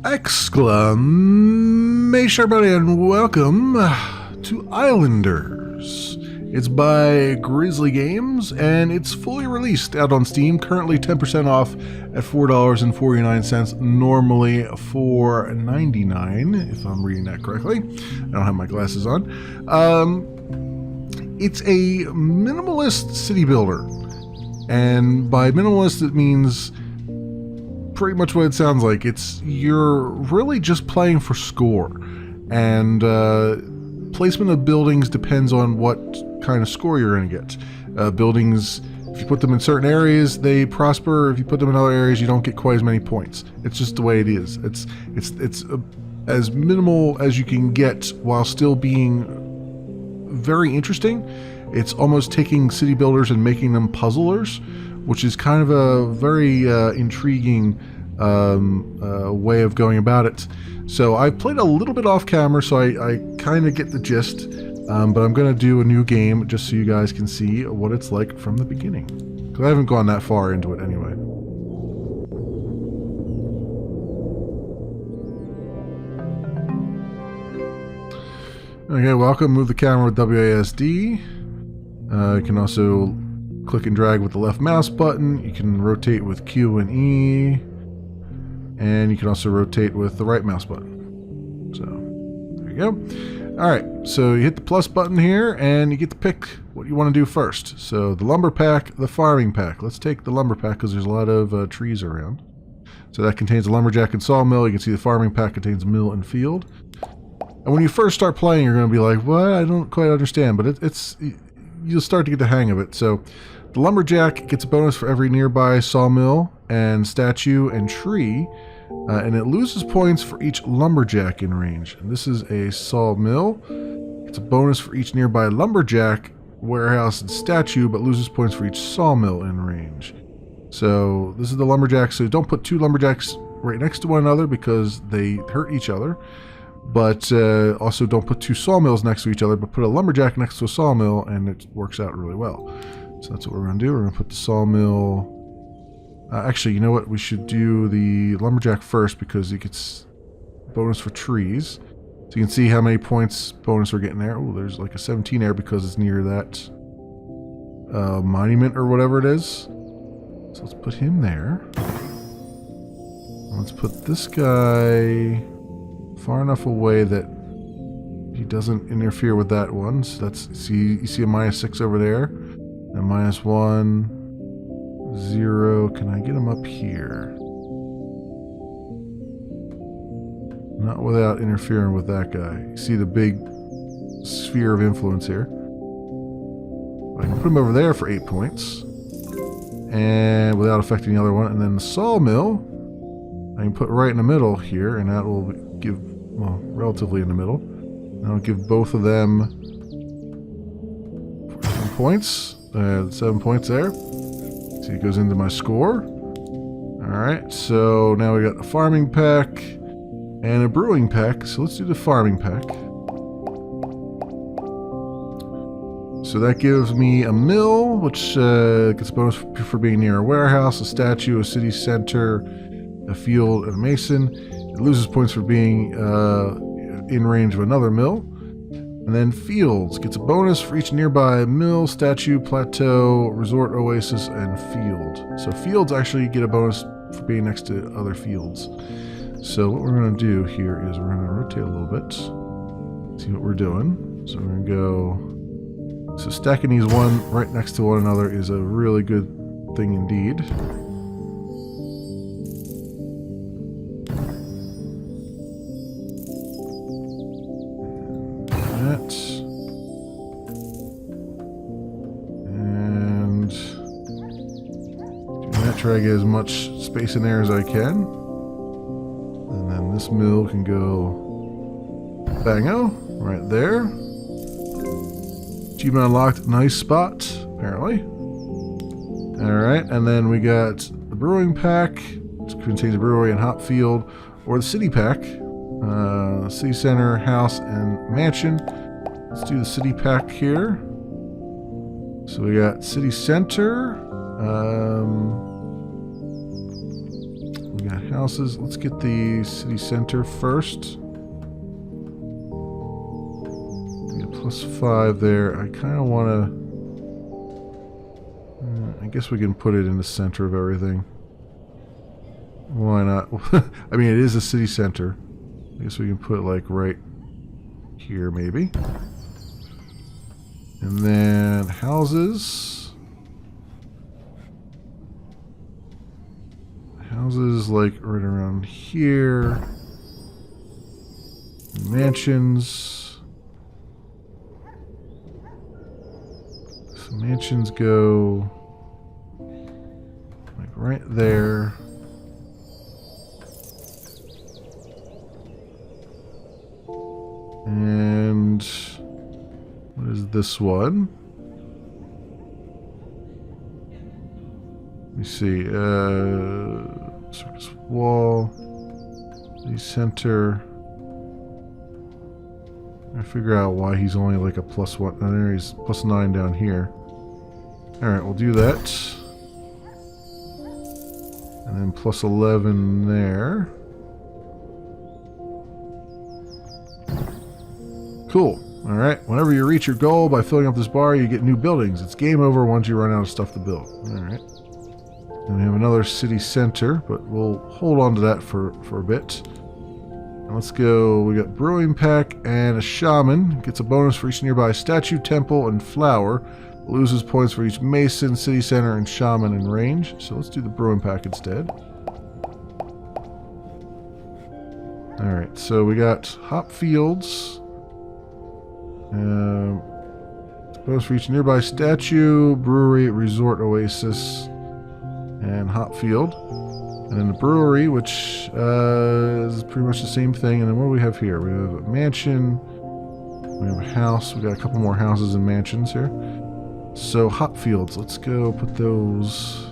Exclamation, everybody, and welcome to Islanders. It's by Grizzly Games, and it's fully released out on Steam, currently 10% off at $4.49, normally $4.99, if I'm reading that correctly. I don't have my glasses on. It's a minimalist city builder, and by minimalist it means pretty much what it sounds like. You're really just playing for score, and placement of buildings depends on what kind of score you're going to get. Buildings, if you put them in certain areas, they prosper. If you put them in other areas, you don't get quite as many points. It's just the way it is. It's as minimal as you can get while still being very interesting. It's almost taking city builders and making them puzzlers, which is kind of a very intriguing way of going about it. So I played a little bit off camera, so I kind of get the gist, but I'm going to do a new game just so you guys can see what it's like from the beginning, because I haven't gone that far into it anyway. Okay, welcome. Move the camera with WASD. You can also click and drag with the left mouse button. You can rotate with Q and E, and you can also rotate with the right mouse button. So there you go. All right, so you hit the plus button here and you get to pick what you want to do first. So the lumber pack, the farming pack. Let's take the lumber pack because there's a lot of trees around. So that contains a lumberjack and sawmill. You can see the farming pack contains mill and field. And when you first start playing, you're going to be like, what? I don't quite understand, but you'll start to get the hang of it. So the lumberjack gets a bonus for every nearby sawmill and statue and tree, and it loses points for each lumberjack in range. And this is a sawmill. It's a bonus for each nearby lumberjack, warehouse, and statue, but loses points for each sawmill in range. So this is the lumberjack. So don't put two lumberjacks right next to one another because they hurt each other. But also don't put two sawmills next to each other, but put a lumberjack next to a sawmill, and it works out really well. So that's what we're going to do. We're going to put the sawmill... actually, you know what? We should do the lumberjack first because it gets bonus for trees. So you can see how many points bonus we're getting there. Oh, there's like a 17 there because it's near that monument or whatever it is. So let's put him there. Let's put this guy far enough away that he doesn't interfere with that one. So that's, you see a -6 over there, and -1, 0. Can I get him up here? Not without interfering with that guy. You see the big sphere of influence here. I can put him over there for 8 points, and without affecting the other one. And then the sawmill I can put right in the middle here, and that will give, well, relatively in the middle. That'll give both of them 7 points. 7 points there. See, it goes into my score. Alright, so now we got a farming pack and a brewing pack. So let's do the farming pack. So that gives me a mill, which gets a bonus for being near a warehouse, a statue, a city center, a field, and a mason. It loses points for being in range of another mill. And then fields gets a bonus for each nearby mill, statue, plateau, resort, oasis, and field. So fields actually get a bonus for being next to other fields. So what we're going to do here is we're going to rotate a little bit, see what we're doing. So we're going to go... So stacking these one right next to one another is a really good thing indeed. And do that, try to get as much space in there as I can. And then this mill can go bango right there. Achievement unlocked, nice spot, apparently. Alright, and then we got the brewing pack, which contains a brewery and hop field, or the city pack. City center, house, and mansion. Let's do the city pack here. So we got city center. We got houses. Let's get the city center first. We get +5 there. I kind of want to... I guess we can put it in the center of everything. Why not? I mean, it is a city center. I guess we can put it like right here, maybe. And then houses. Houses like right around here. Mansions. So mansions go like right there. And what is this one? Let me see. Circus wall. The center. I figure out why he's only like a +1. No, there he's +9 down here. Alright, we'll do that. And then +11 there. Cool. Alright, whenever you reach your goal by filling up this bar, you get new buildings. It's game over once you run out of stuff to build. Alright. And we have another city center, but we'll hold on to that for a bit. And let's go. We got brewing pack and a shaman. Gets a bonus for each nearby statue, temple, and flower. Loses points for each mason, city center, and shaman in range. So let's do the brewing pack instead. Alright, so we got hop fields. Bonus for each nearby statue, brewery, resort, oasis, and hop field. And then the brewery, which is pretty much the same thing. And then what do we have here? We have a mansion. We have a house. We got a couple more houses and mansions here. So hop fields. Let's go put those,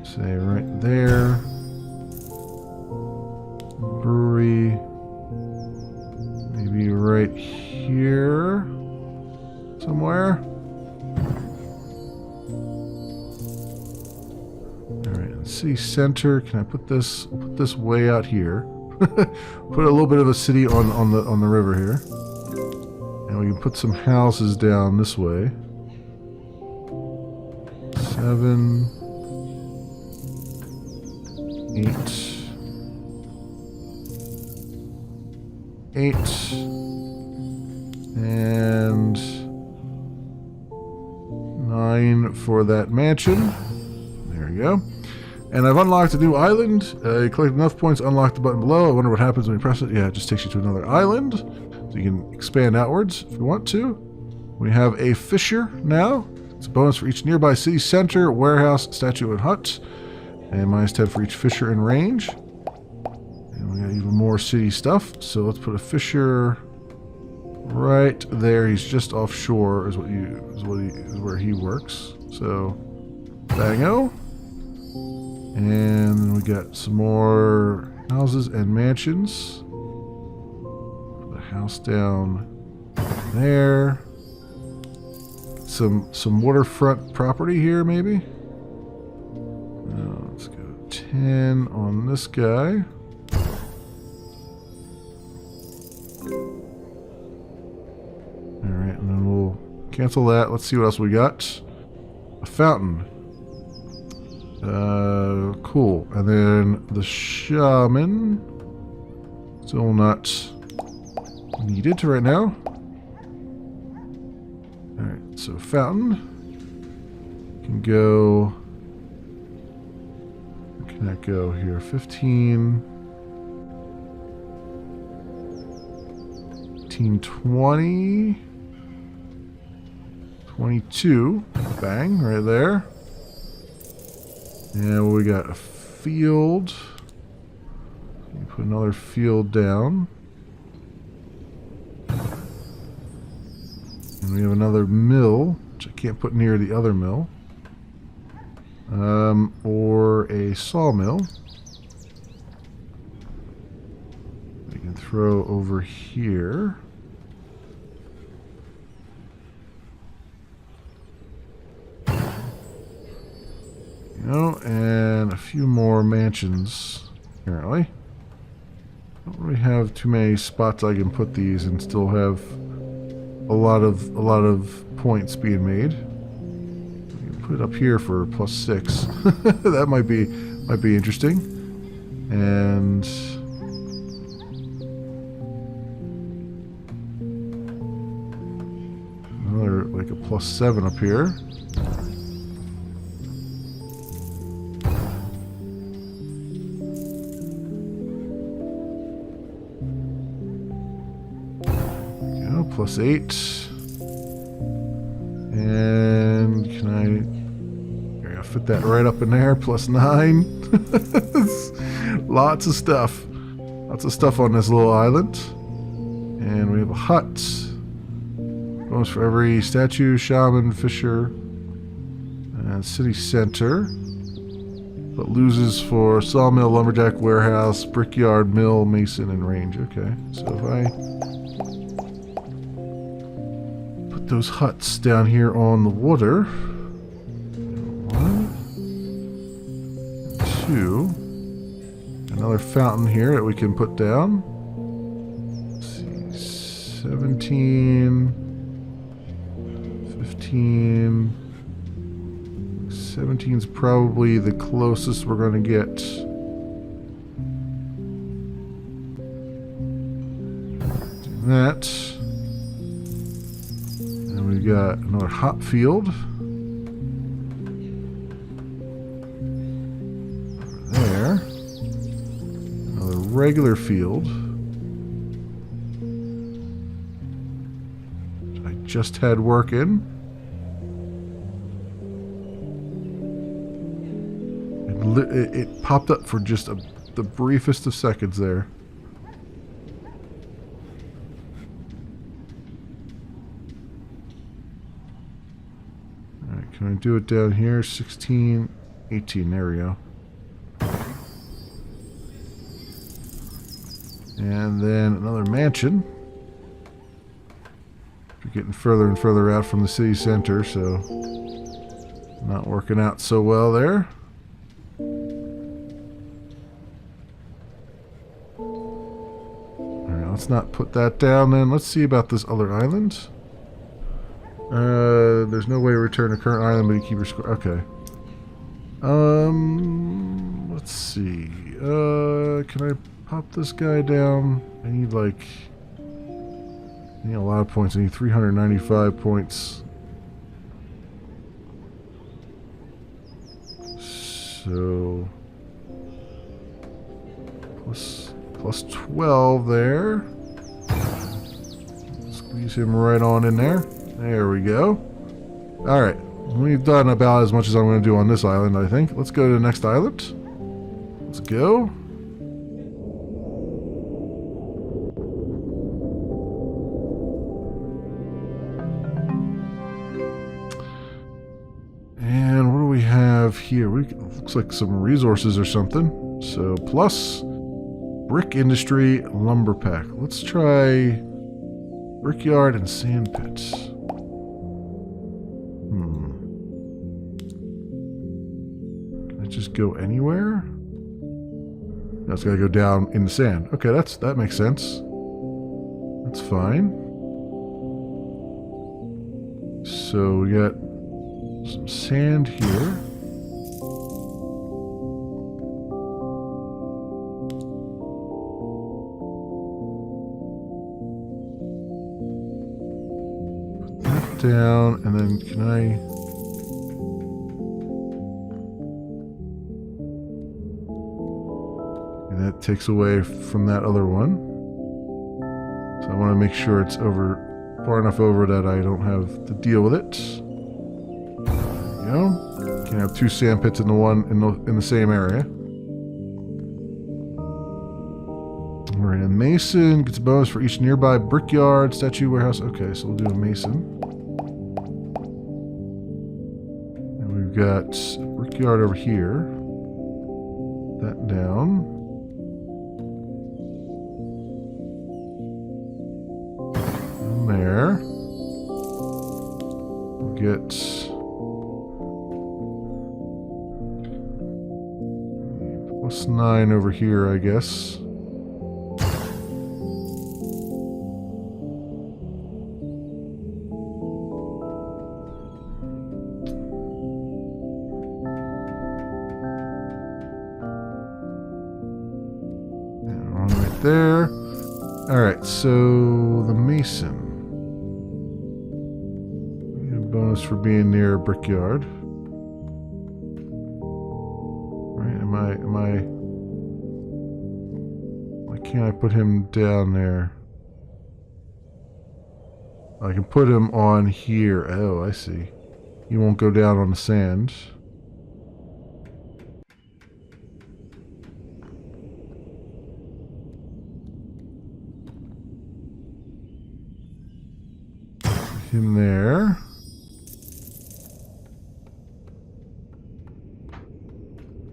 say, right there. Brewery. Maybe right here somewhere. Alright, city center. Can I put this? I'll put this way out here. Put a little bit of a city on the river here. And we can put some houses down this way. 7, 8. 8 and 9 for that mansion. There you go. And I've unlocked a new island. You collect enough points to unlock the button below. I wonder what happens when you press it. Yeah, it just takes you to another island. So you can expand outwards if you want to. We have a fisher now. It's a bonus for each nearby city center, warehouse, statue, and hut. And -10 for each fisher in range. We got even more city stuff, so let's put a fisher right there. He's just offshore, is where he works. So, bango, and then we got some more houses and mansions. Put a house down there. Some waterfront property here, maybe. Let's go 10 on this guy. Alright, and then we'll cancel that. Let's see what else we got. A fountain. Cool. And then the shaman. Still not needed right now. Alright, so fountain. Can go... Where can that go here? 15... 20... 22. Bang, right there. And we got a field. Put another field down. And we have another mill, which I can't put near the other mill. Or a sawmill. We can throw over here. go, and a few more mansions, apparently. Don't really have too many spots I can put these and still have a lot of points being made. You can put it up here for +6. That might be interesting. And another like a +7 up here. +8. And can I fit that right up in there? +9. Lots of stuff. Lots of stuff on this little island. And we have a hut. Goes for every statue, shaman, fisher, and city center. But loses for sawmill, lumberjack, warehouse, brickyard, mill, mason, and range. Okay, so if I those huts down here on the water. 1, 2. Another fountain here that we can put down. Let's see, 17, 15. 17's probably the closest we're going to get. Do that. We've got another hop field. Over there. Another regular field. Which I just had working. It popped up for just the briefest of seconds there. Can I do it down here? 16, 18. There we go. And then another mansion. We're getting further and further out from the city center, so not working out so well there. Alright, let's not put that down then. Let's see about this other island. There's no way to return to current island, but you keep your score. Okay. Let's see. Can I pop this guy down? I need a lot of points. I need 395 points. So plus 12 there. Squeeze him right on in there. There we go. Alright. We've done about as much as I'm going to do on this island, I think. Let's go to the next island. Let's go. And what do we have here? Looks like some resources or something. So, plus brick industry, lumber pack. Let's try brickyard and sand pits. Can I just go anywhere? No, it's gotta go down in the sand. Okay, that makes sense. That's fine. So we got some sand here. Put that down, and then can I... that takes away from that other one. So I want to make sure it's far enough over that I don't have to deal with it. There we go. Can have two sand pits in the same area. Alright, a mason gets a bonus for each nearby brickyard, statue, warehouse. Okay, so we'll do a mason. And we've got a brickyard over here. That down. There. We'll get line over here, I guess. Right there. Alright, so the mason. We get a bonus for being near a brickyard. Right, why can't I put him down there? I can put him on here. Oh, I see. He won't go down on the sand. Him there.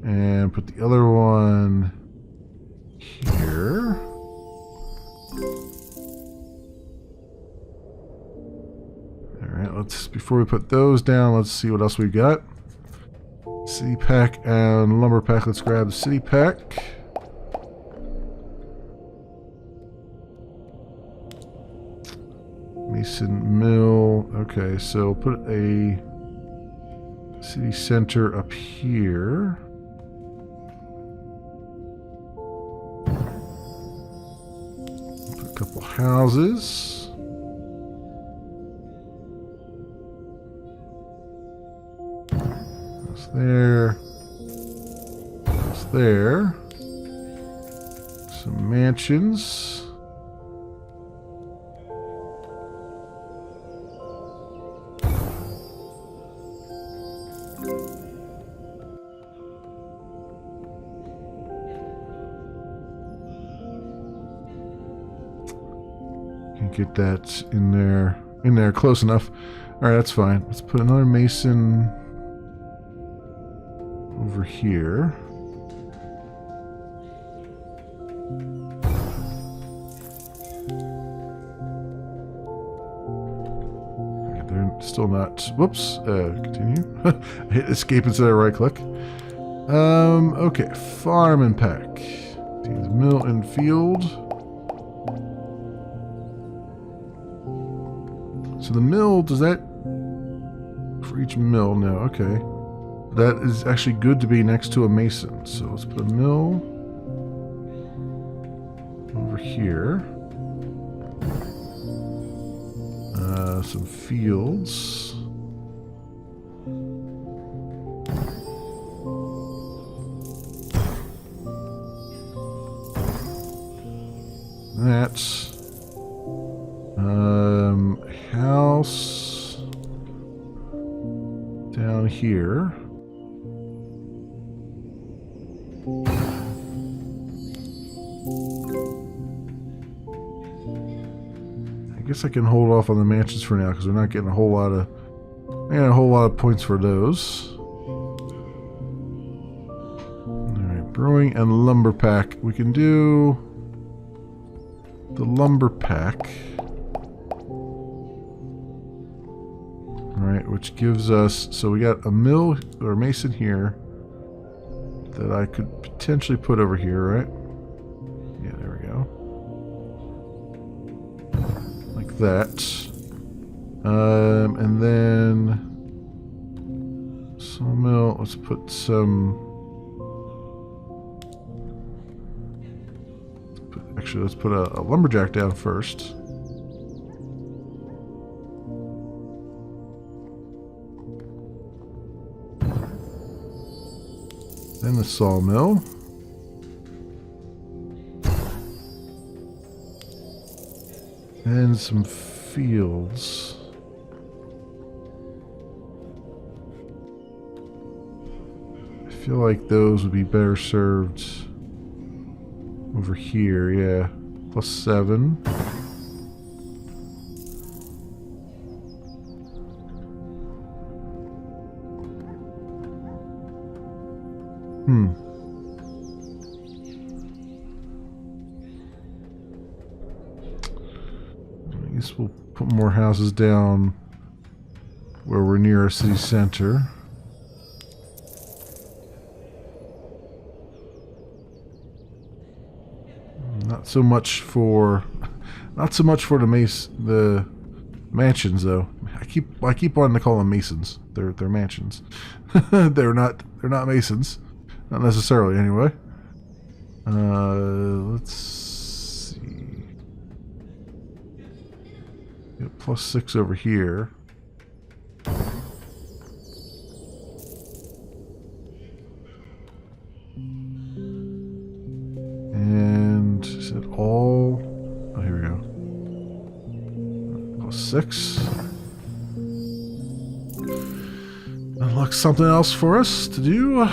And put the other one here. Alright, let's, before we put those down, let's see what else we've got. City pack and lumber pack. Let's grab the city pack. Mason mill. Okay, so put a city center up here. Put a couple houses. That's there. That's there. Some mansions. Get that in there close enough. Alright, that's fine. Let's put another mason over here. Okay, they're still not. Whoops. Continue. I hit escape instead of right click. Okay, farm and pack. Mill and field. So the mill, does that, for each mill, no, okay. That is actually good to be next to a mason. So let's put a mill over here. Some fields. That's house down here. I guess I can hold off on the mansions for now because we're not getting a whole lot of points for those. All right, brewing and lumber pack. We can do the lumber pack. Alright, which gives us, so we got a mill or mason here that I could potentially put over here, right? Yeah, there we go. Like that. And then sawmill, let's put some, let's put a lumberjack down first. Then the sawmill. And some fields. I feel like those would be better served over here, yeah. +7. I guess we'll put more houses down where we're near a city center. Not so much for the mansions though. I keep wanting to call them masons. They're mansions. they're not masons. Not necessarily anyway. Let's see. Got +6 over here. And is it all? Oh, here we go. +6. Unlock something else for us to do.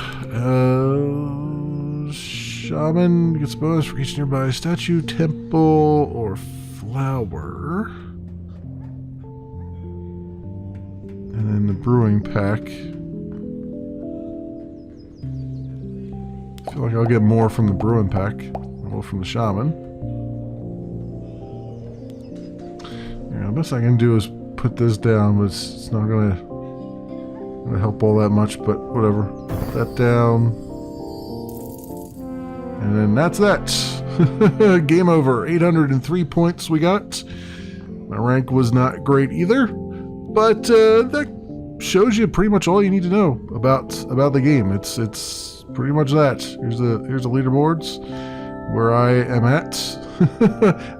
Shaman gets bonus for each nearby statue, temple, or flower. And then the brewing pack. I feel like I'll get more from the brewing pack than I will from the shaman. Yeah, the best I can do is put this down, but it's not gonna help all that much, but whatever. Put that down. And then that's that. Game over. 803 points we got. My rank was not great either, but that shows you pretty much all you need to know about the game. It's pretty much that. Here's the leaderboards where I am at.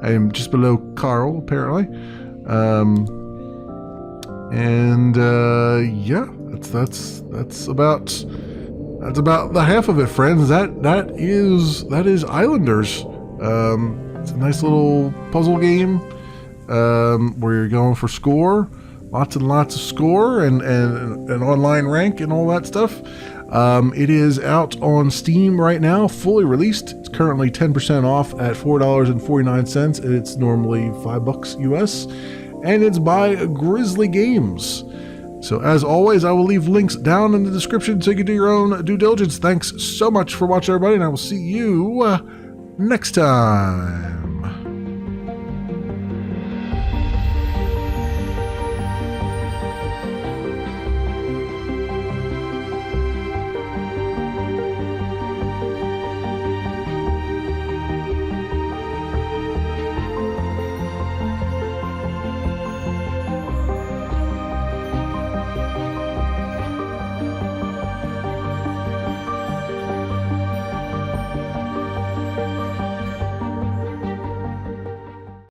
I am just below Carl apparently. Yeah, that's about the half of it, friends. That is Islanders. It's a nice little puzzle game where you're going for score, lots and lots of score, and an online rank and all that stuff. It is out on Steam right now, fully released. It's currently 10% off at $4.49, and it's normally $5 US. And it's by Grizzly Games. So as always, I will leave links down in the description so you can do your own due diligence. Thanks so much for watching, everybody, and I will see you next time.